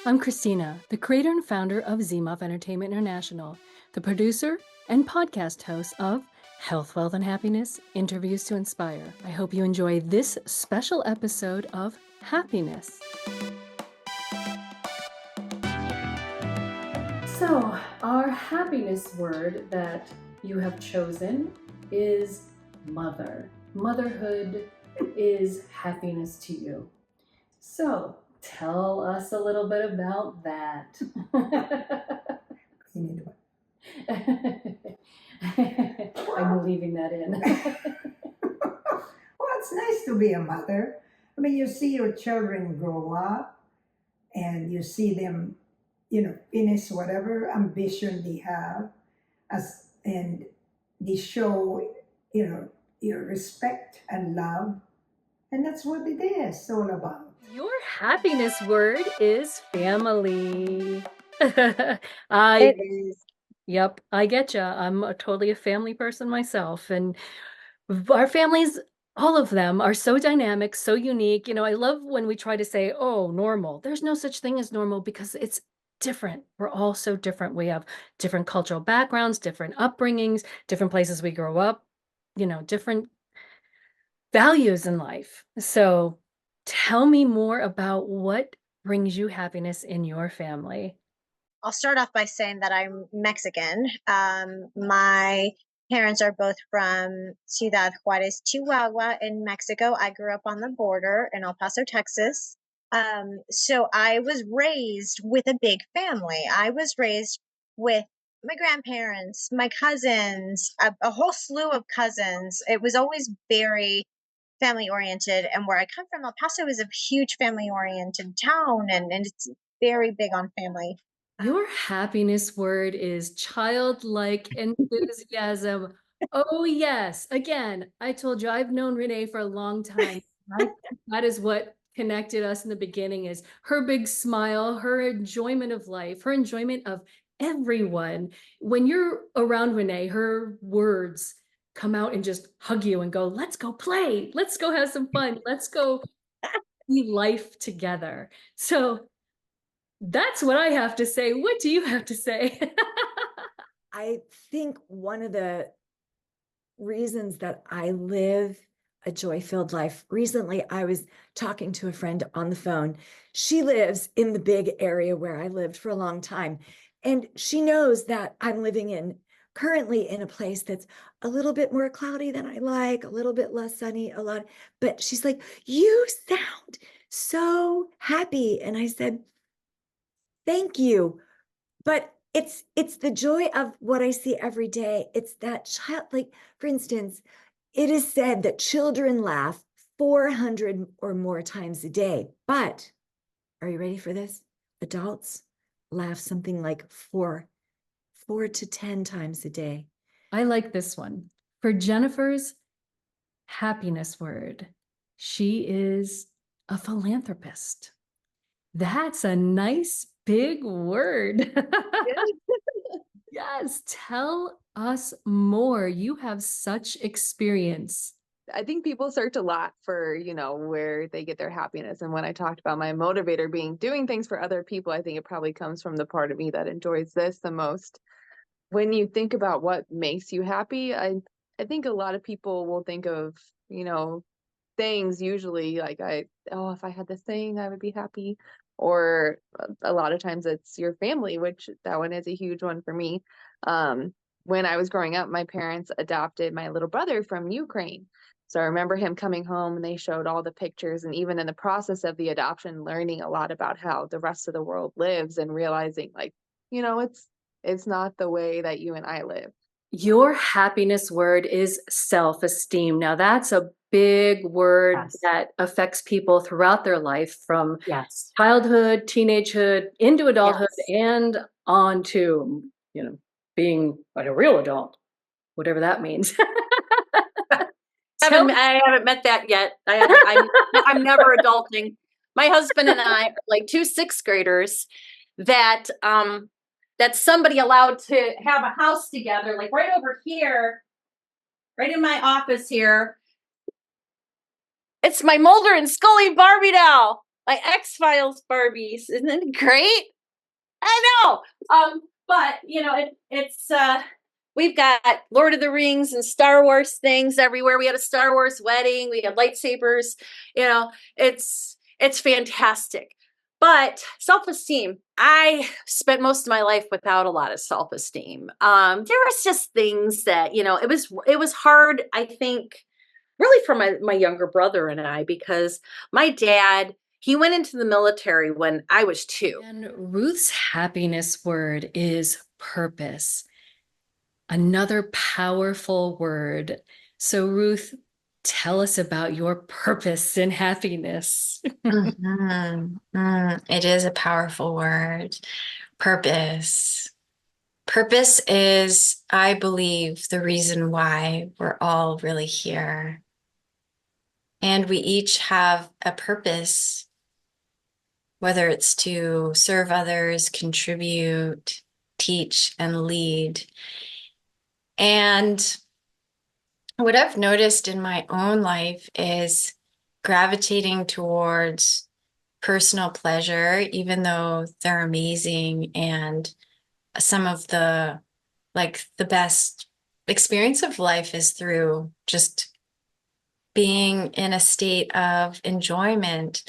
I'm Christina, the creator and founder of ZIMAF Entertainment International, the producer and podcast host of Health, Wealth, and Happiness, Interviews to Inspire. I hope you enjoy this special episode of Happiness. So, our happiness word that you have chosen is mother. Motherhood is happiness to you. So, tell us a little bit about that. I'm leaving that in. Well, it's nice to be a mother. I mean, you see your children grow up and you see them, finish whatever ambition they have and they show, your respect and love. And that's what it is all about. Your happiness word is family. It is. Yep, I get ya. I'm totally a family person myself. And our families, all of them, are so dynamic, so unique. I love when we try to say, oh, normal. There's no such thing as normal because it's different. We're all so different. We have different cultural backgrounds, different upbringings, different places we grow up, different values in life. So tell me more about what brings you happiness in your family. I'll start off by saying that I'm Mexican. My parents are both from Ciudad Juarez, Chihuahua, in Mexico. I grew up on the border in El Paso, Texas. So I was raised with a big family. I was raised with my grandparents, my cousins, a whole slew of cousins. It was always very family oriented. And where I come from, El Paso is a huge family oriented town, and it's very big on family. Your happiness word is childlike enthusiasm. Oh, yes. Again, I told you I've known Renee for a long time. That is what connected us in the beginning, is her big smile, her enjoyment of life, her enjoyment of everyone. When you're around Renee, her words come out and just hug you and go, let's go play. Let's go have some fun. Let's go see life together. So that's what I have to say. What do you have to say? I think one of the reasons that I live a joy-filled life, recently I was talking to a friend on the phone. She lives in the big area where I lived for a long time. And she knows that I'm living currently in a place that's a little bit more cloudy than I like, a little bit less sunny, but she's like, you sound so happy. And I said, thank you. But it's the joy of what I see every day. It's that child, like, for instance, it is said that children laugh 400 or more times a day. But are you ready for this? Adults laugh something like four to 10 times a day. I like this one. For Jennifer's happiness word, she is a philanthropist. That's a nice big word. Yes, tell us more. You have such experience. I think people search a lot for, where they get their happiness. And when I talked about my motivator being doing things for other people, I think it probably comes from the part of me that enjoys this the most. When you think about what makes you happy, I think a lot of people will think of, things usually like if I had this thing, I would be happy. Or a lot of times it's your family, which that one is a huge one for me. When I was growing up, my parents adopted my little brother from Ukraine. So I remember him coming home and they showed all the pictures, and even in the process of the adoption, learning a lot about how the rest of the world lives and realizing it's not the way that you and I live. Your happiness word is self-esteem. Now, that's a big word. Yes. That affects people throughout their life, from Yes. childhood, teenagehood, into adulthood, Yes. and on to, being like a real adult, whatever that means. I haven't met that yet. I'm never adulting. My husband and I are like two sixth graders that somebody allowed to have a house together, like right over here, right in my office here. It's my Mulder and Scully Barbie doll. my X-Files Barbies. Isn't it great? I know. But you know, it's we've got Lord of the Rings and Star Wars things everywhere. We had a Star Wars wedding, we had lightsabers, you know, it's fantastic. But self-esteem, I spent most of my life without a lot of self-esteem. There was just things that, you know, it was hard, I think, really for my younger brother and I, because my dad, he went into the military when I was 2. And Ruth's happiness word is purpose. Another powerful word. So, Ruth, tell us about your purpose and happiness. It is a powerful word. Purpose. Purpose is, I believe, the reason why we're all really here. And we each have a purpose, whether it's to serve others, contribute, teach, and lead. And what I've noticed in my own life is gravitating towards personal pleasure, even though they're amazing, and some of the best experience of life is through just being in a state of enjoyment.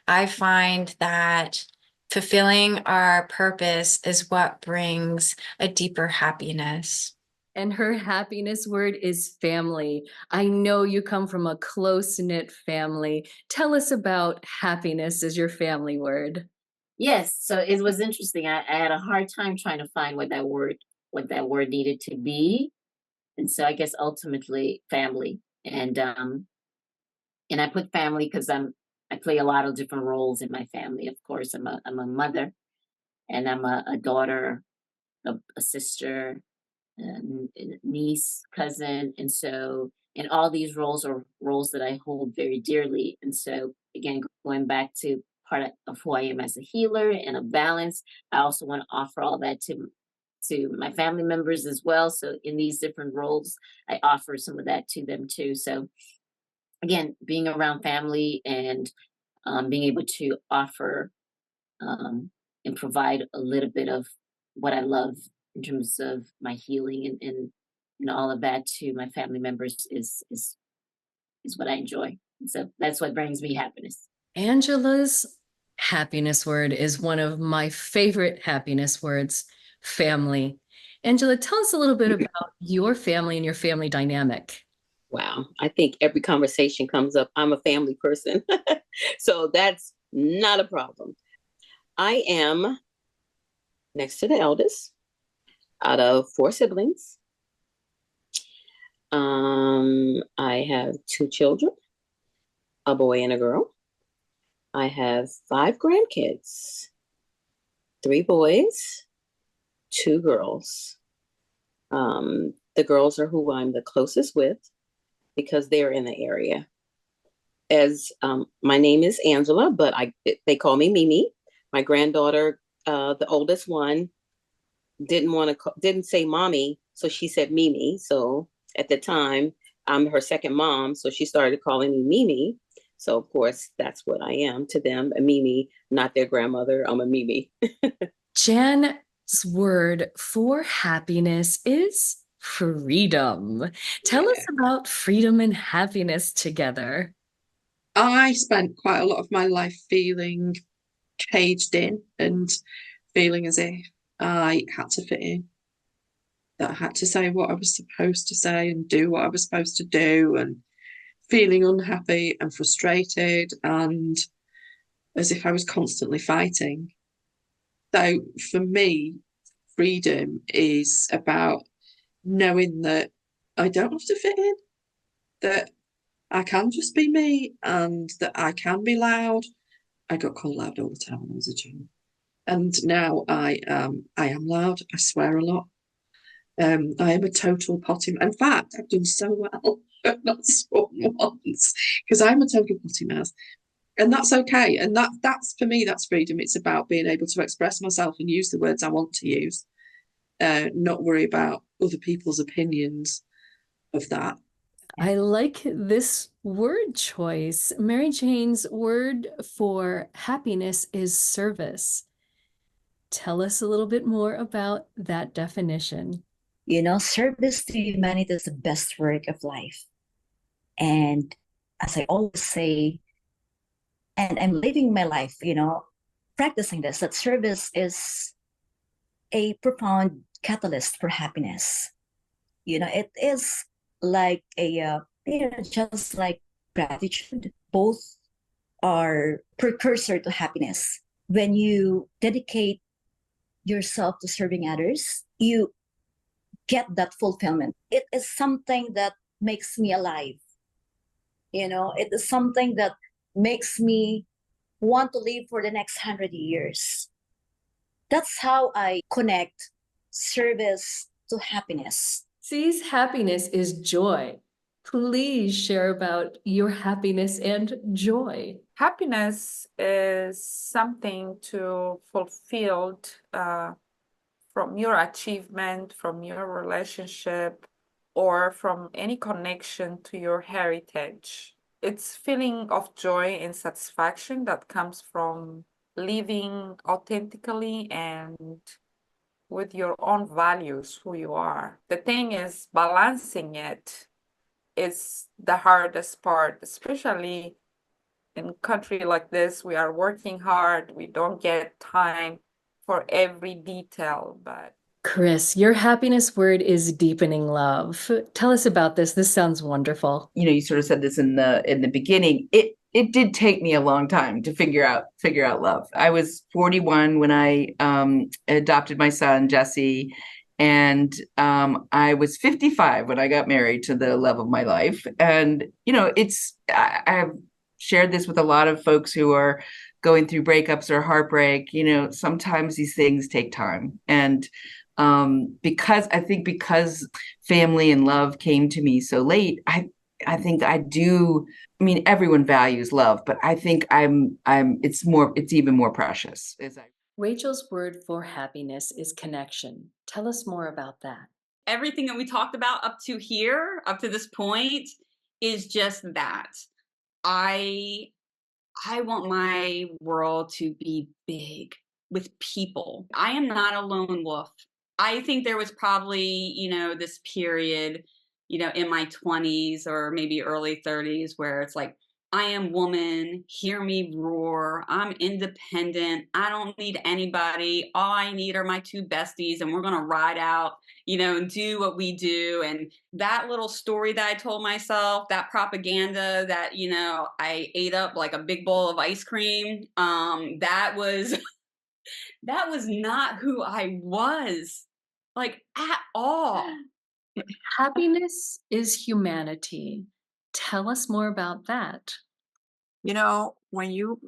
I find that fulfilling our purpose is what brings a deeper happiness. And her happiness word is family. I know you come from a close-knit family. Tell us about happiness as your family word. Yes, so it was interesting. I had a hard time trying to find what that word needed to be. And so I guess ultimately family. And I put family because I play a lot of different roles in my family. Of course, I'm a mother, and I'm a daughter, a sister, niece, cousin, and so, and all these roles are roles that I hold very dearly. And so, again, going back to part of who I am as a healer and a balance, I also want to offer all that to my family members as well. So, in these different roles, I offer some of that to them too. So, again, being around family and being able to offer and provide a little bit of what I love in terms of my healing and all of that to my family members is what I enjoy. And so that's what brings me happiness. Angela's happiness word is one of my favorite happiness words, family. Angela, tell us a little bit about your family and your family dynamic. Wow. I think every conversation comes up. I'm a family person. So that's not a problem. I am next to the eldest out of 4 siblings. I have 2 children, a boy and a girl. I have 5 grandkids, 3 boys, 2 girls. The girls are who I'm the closest with because they're in the area. As my name is Angela, but they call me Mimi. My granddaughter, the oldest one, didn't say mommy, so she said Mimi. So at the time, I'm her second mom, so she started calling me Mimi. So of course, that's what I am to them, a Mimi, not their grandmother. I'm a Mimi. Jan's word for happiness is freedom. Tell us about freedom and happiness together. I spent quite a lot of my life feeling caged in and feeling as if I had to fit in, that I had to say what I was supposed to say and do what I was supposed to do, and feeling unhappy and frustrated and as if I was constantly fighting. So for me, freedom is about knowing that I don't have to fit in, that I can just be me, and that I can be loud. I got called loud all the time when I was a child. And now I am loud. I swear a lot. I am a total potty. In fact, I've done so well. I've not sworn once because I'm a total potty mouth. And that's okay. And that's for me, that's freedom. It's about being able to express myself and use the words I want to use. Not worry about other people's opinions of that. I like this word choice. Mary Jane's word for happiness is service. Tell us a little bit more about that definition. Service to humanity is the best work of life. And as I always say, and I'm living my life, practicing this, that service is a profound catalyst for happiness. It is like just like gratitude. Both are precursor to happiness. When you dedicate yourself to serving others, you get that fulfillment. It is something that makes me alive. It is something that makes me want to live for the next 100 years. That's how I connect service to happiness. C's happiness is joy. Please share about your happiness and joy. Happiness is something to fulfilled from your achievement, from your relationship, or from any connection to your heritage. It's feeling of joy and satisfaction that comes from living authentically and with your own values, who you are. The thing is, balancing it is the hardest part, especially in a country like this. We are working hard. We don't get time for every detail, but Chris, your happiness word is deepening love. Tell us about this. This sounds wonderful. You sort of said this in the beginning. It did take me a long time to figure out love. I was 41 when I adopted my son Jesse, and I was 55 when I got married to the love of my life. And I've shared this with a lot of folks who are going through breakups or heartbreak. Sometimes these things take time, and because family and love came to me so late, I think I do. I mean, everyone values love, but I think it's even more precious. Rachel's word for happiness is connection. Tell us more about that. Everything that we talked about up to here, up to this point, is just that. I want my world to be big with people. I am not a lone wolf. I think there was probably, this period, in my 20s or maybe early 30s where it's like, I am woman, hear me roar, I'm independent, I don't need anybody, all I need are my two besties and we're going to ride out, and do what we do. And that little story that I told myself, that propaganda that, I ate up like a big bowl of ice cream, that was that was not who I was, like, at all. Happiness is humanity. Tell us more about that. When you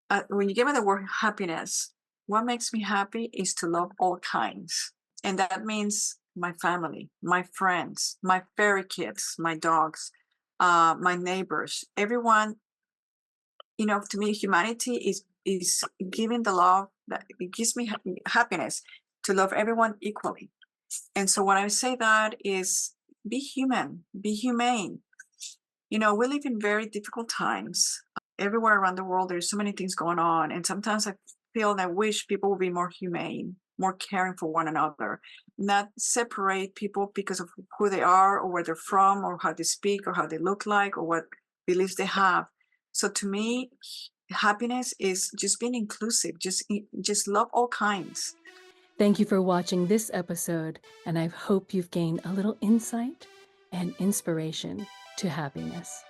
give me the word happiness, what makes me happy is to love all kinds. And that means my family, my friends, my furry kids, my dogs, my neighbors, everyone. To me, humanity is giving the love that it gives me happiness to love everyone equally. And so when I say that is be human, be humane. We live in very difficult times. Everywhere around the world, there's so many things going on. And sometimes I feel and I wish people would be more humane, more caring for one another, not separate people because of who they are or where they're from or how they speak or how they look like or what beliefs they have. So to me, happiness is just being inclusive, just love all kinds. Thank you for watching this episode, and I hope you've gained a little insight and inspiration to happiness.